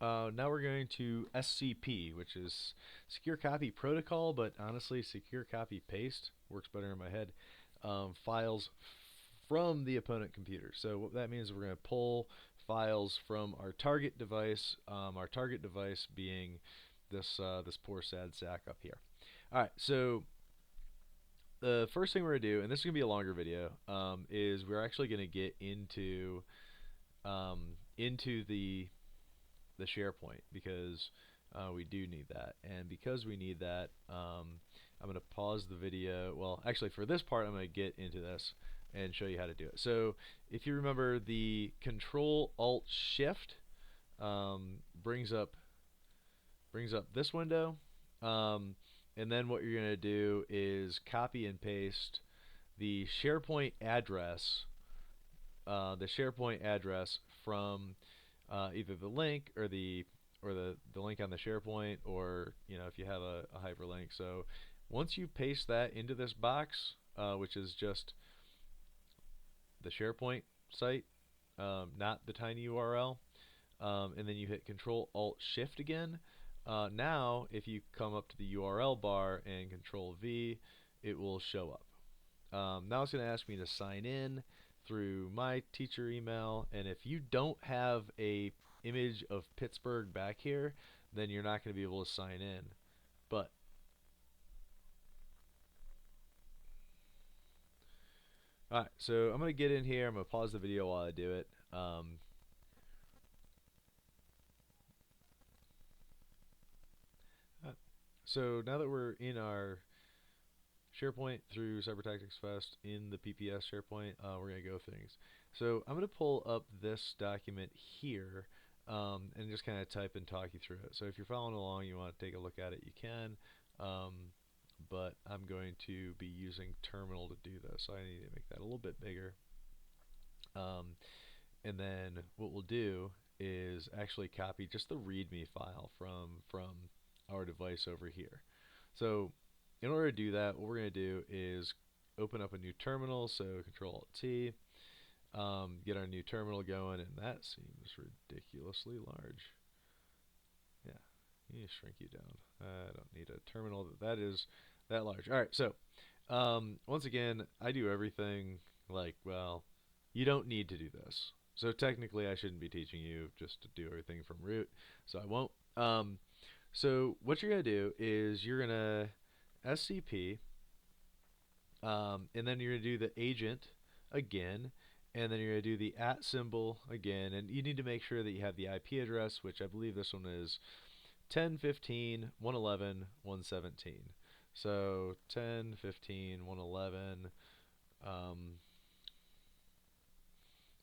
Now we're going to SCP, which is Secure Copy Protocol, but honestly, Secure Copy Paste works better in my head. Files from the opponent computer. So what that means is we're going to pull files from our target device. Our target device being this poor sad sack up here. All right, so the first thing we're gonna do, and this is gonna be a longer video, is we're actually gonna get into the SharePoint because we do need that, and because we need that, I'm gonna pause the video. Well, actually, for this part, I'm gonna get into this and show you how to do it. So, if you remember, the Control Alt Shift brings up this window. And then what you're going to do is copy and paste the SharePoint address, from either the link or the link on the SharePoint, or if you have a hyperlink. So once you paste that into this box, which is just the SharePoint site, not the tiny URL, and then you hit Control Alt Shift again. Now, if you come up to the URL bar and Control V, it will show up. Now it's going to ask me to sign in through my teacher email, and if you don't have a image of Pittsburgh back here, then you're not going to be able to sign in. But alright, so I'm going to get in here. I'm going to pause the video while I do it. So now that we're in our SharePoint through Cyber Tactics Fest in the PPS SharePoint, we're going to go things. So I'm going to pull up this document here and just kind of type and talk you through it. So if you're following along, you want to take a look at it, you can. But I'm going to be using Terminal to do this, so I need to make that a little bit bigger. And then what we'll do is actually copy just the README file from our device over here. So in order to do that, what we're going to do is open up a new terminal, so Control-Alt-T, get our new terminal going, and that seems ridiculously large. Yeah, you need to shrink you down. I don't need a terminal that is that large. Alright, so once again, I do everything like, well, you don't need to do this. So technically I shouldn't be teaching you just to do everything from root, so I won't. So what you're going to do is you're going to SCP, and then you're going to do the agent again, and then you're going to do the @ symbol again, and you need to make sure that you have the IP address, which I believe this one is 10.15.111.117. So 10.15.111.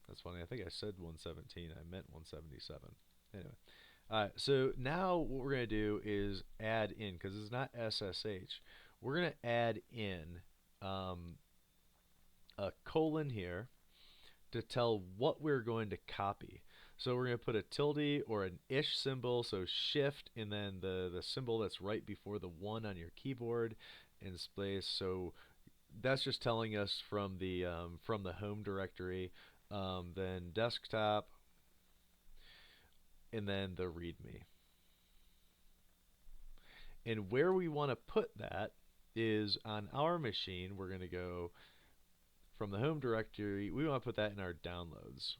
That's funny. I think I said 117. I meant 177. Anyway. Alright, so now what we're going to do is add in, because it's not SSH. We're going to add in a colon here to tell what we're going to copy. So we're going to put a tilde or an ish symbol, so shift, and then the symbol that's right before the 1 on your keyboard in space. So that's just telling us from the home directory, then desktop, and then the README. And where we want to put that is on our machine. We're going to go from the home directory. We want to put that in our downloads.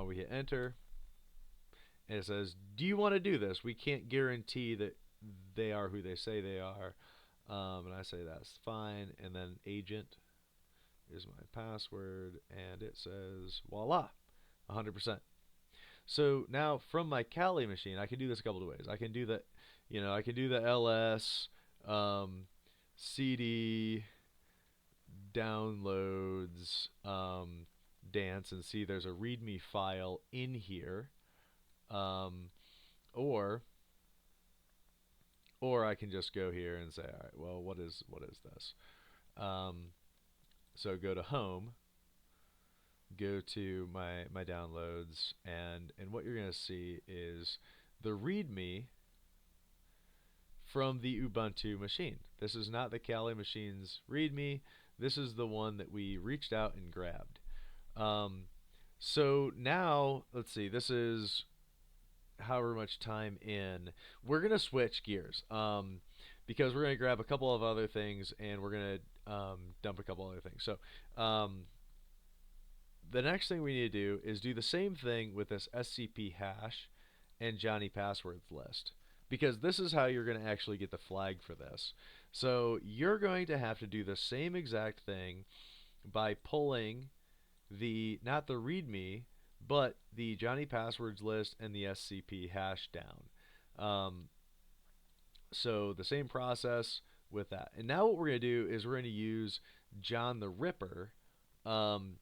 We hit enter, and it says, do you want to do this? We can't guarantee that they are who they say they are. And I say that's fine, and then agent is my password, and it says voila, 100%. So now from my Kali machine, I can do this a couple of ways. I can do the, I can do the ls cd downloads dance and see there's a README file in here, or I can just go here and say, all right, well, what is this? So go to home, go to my downloads, and what you're going to see is the README from the Ubuntu machine. This is not the Kali machine's README. This is the one that we reached out and grabbed. So now, let's see, this is however much time in. We're going to switch gears because we're going to grab a couple of other things and we're going to dump a couple other things. So the next thing we need to do is do the same thing with this SCP hash and Johnny passwords list, because this is how you're going to actually get the flag for this. So you're going to have to do the same exact thing by pulling the, not the README, but the Johnny passwords list and the SCP hash down. So the same process with that. And now what we're going to do is we're going to use John the Ripper um,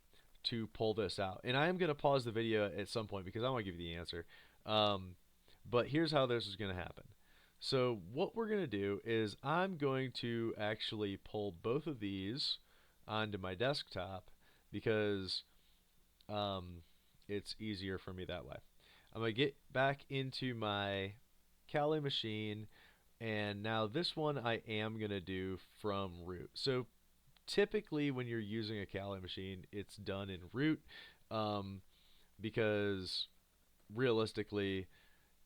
to pull this out. And I am going to pause the video at some point because I want to give you the answer. But here's how this is going to happen. So what we're going to do is I'm going to actually pull both of these onto my desktop because it's easier for me that way. I'm going to get back into my Kali machine, and now this one I am going to do from root. So typically when you're using a Kali machine, it's done in root because realistically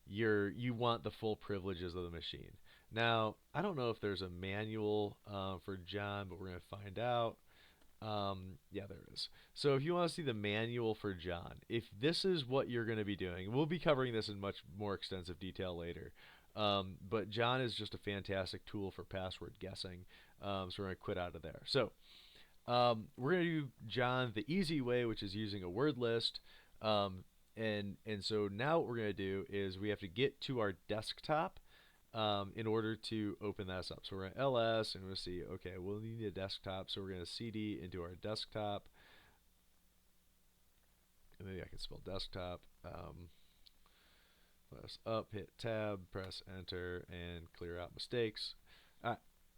you want the full privileges of the machine. Now, I don't know if there's a manual for John, but we're going to find out. Yeah, there it is. So if you want to see the manual for John, if this is what you're going to be doing, we'll be covering this in much more extensive detail later. But John is just a fantastic tool for password guessing. So we're going to quit out of there. So we're going to do John the easy way, which is using a word list. And so now what we're going to do is we have to get to our desktop in order to open this up. So we're going to ls and we'll see, okay, we'll need a desktop. So we're going to cd into our desktop. And maybe I can spell desktop. Press up, hit tab, press enter, and clear out mistakes.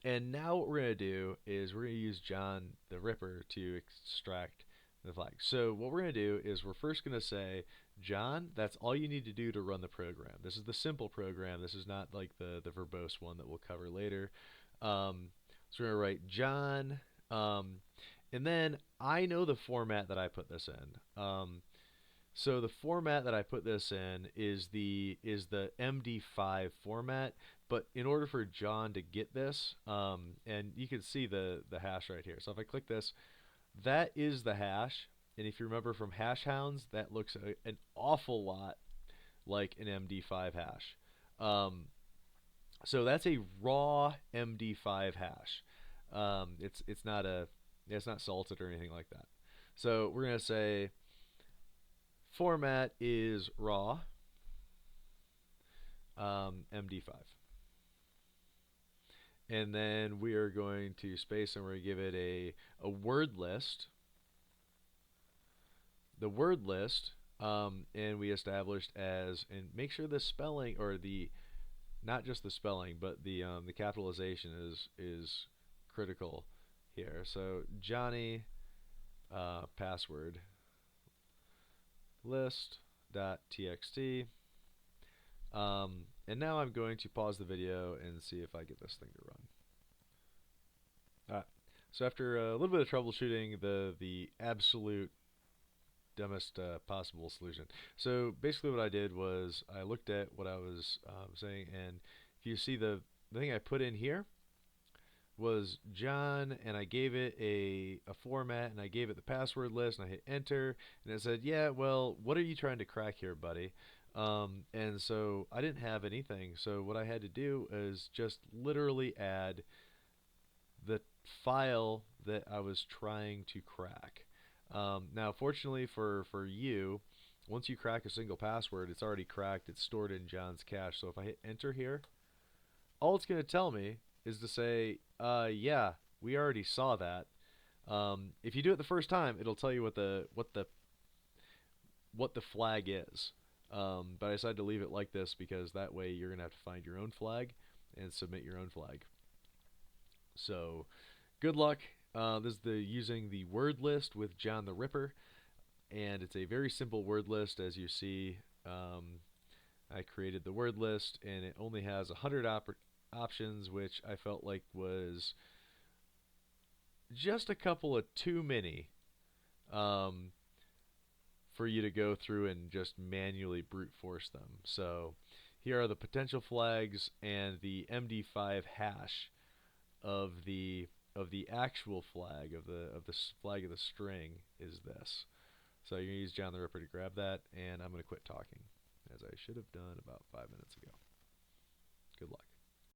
And now what we're going to do is we're going to use John the Ripper to extract the flag. So what we're going to do is we're first going to say, John, that's all you need to do to run the program. This is the simple program. This is not like the verbose one that we'll cover later. So we're going to write John, and then I know the format that I put this in. So the format that I put this in is the MD5 format. But in order for John to get this, and you can see the hash right here. So if I click this, that is the hash. And if you remember from hash hounds, that looks an awful lot like an MD5 hash. So that's a raw MD5 hash. It's not salted or anything like that. So we're gonna say format is raw MD5. And then we are going to space and we're going to give it a word list. The word list, and we established as, and make sure the spelling, or the, not just the spelling, but the capitalization is critical here. So Johnny password list.txt. And now I'm going to pause the video and see if I get this thing to run. Alright, so after a little bit of troubleshooting, the absolute dumbest possible solution. So basically what I did was I looked at what I was saying, and if you see the thing I put in here was John, and I gave it a format, and I gave it the password list, and I hit enter, and it said, yeah, well, what are you trying to crack here, buddy? And so I didn't have anything, so what I had to do is just literally add the file that I was trying to crack. Now, fortunately for you, once you crack a single password, it's already cracked, it's stored in John's cache. So if I hit enter here, all it's going to tell me is to say, yeah, we already saw that. If you do it the first time, it'll tell you what the flag is. But I decided to leave it like this because that way you're going to have to find your own flag and submit your own flag. So good luck. This is using the word list with John the Ripper, and it's a very simple word list. As you see, I created the word list, and it only has 100 options, which I felt like was just a couple of too many for you to go through and just manually brute force them. So here are the potential flags, and the MD5 hash of the actual flag of the flag of the string is this. So you're gonna use John the Ripper to grab that, and I'm gonna quit talking, as I should have done about 5 minutes ago. Good luck.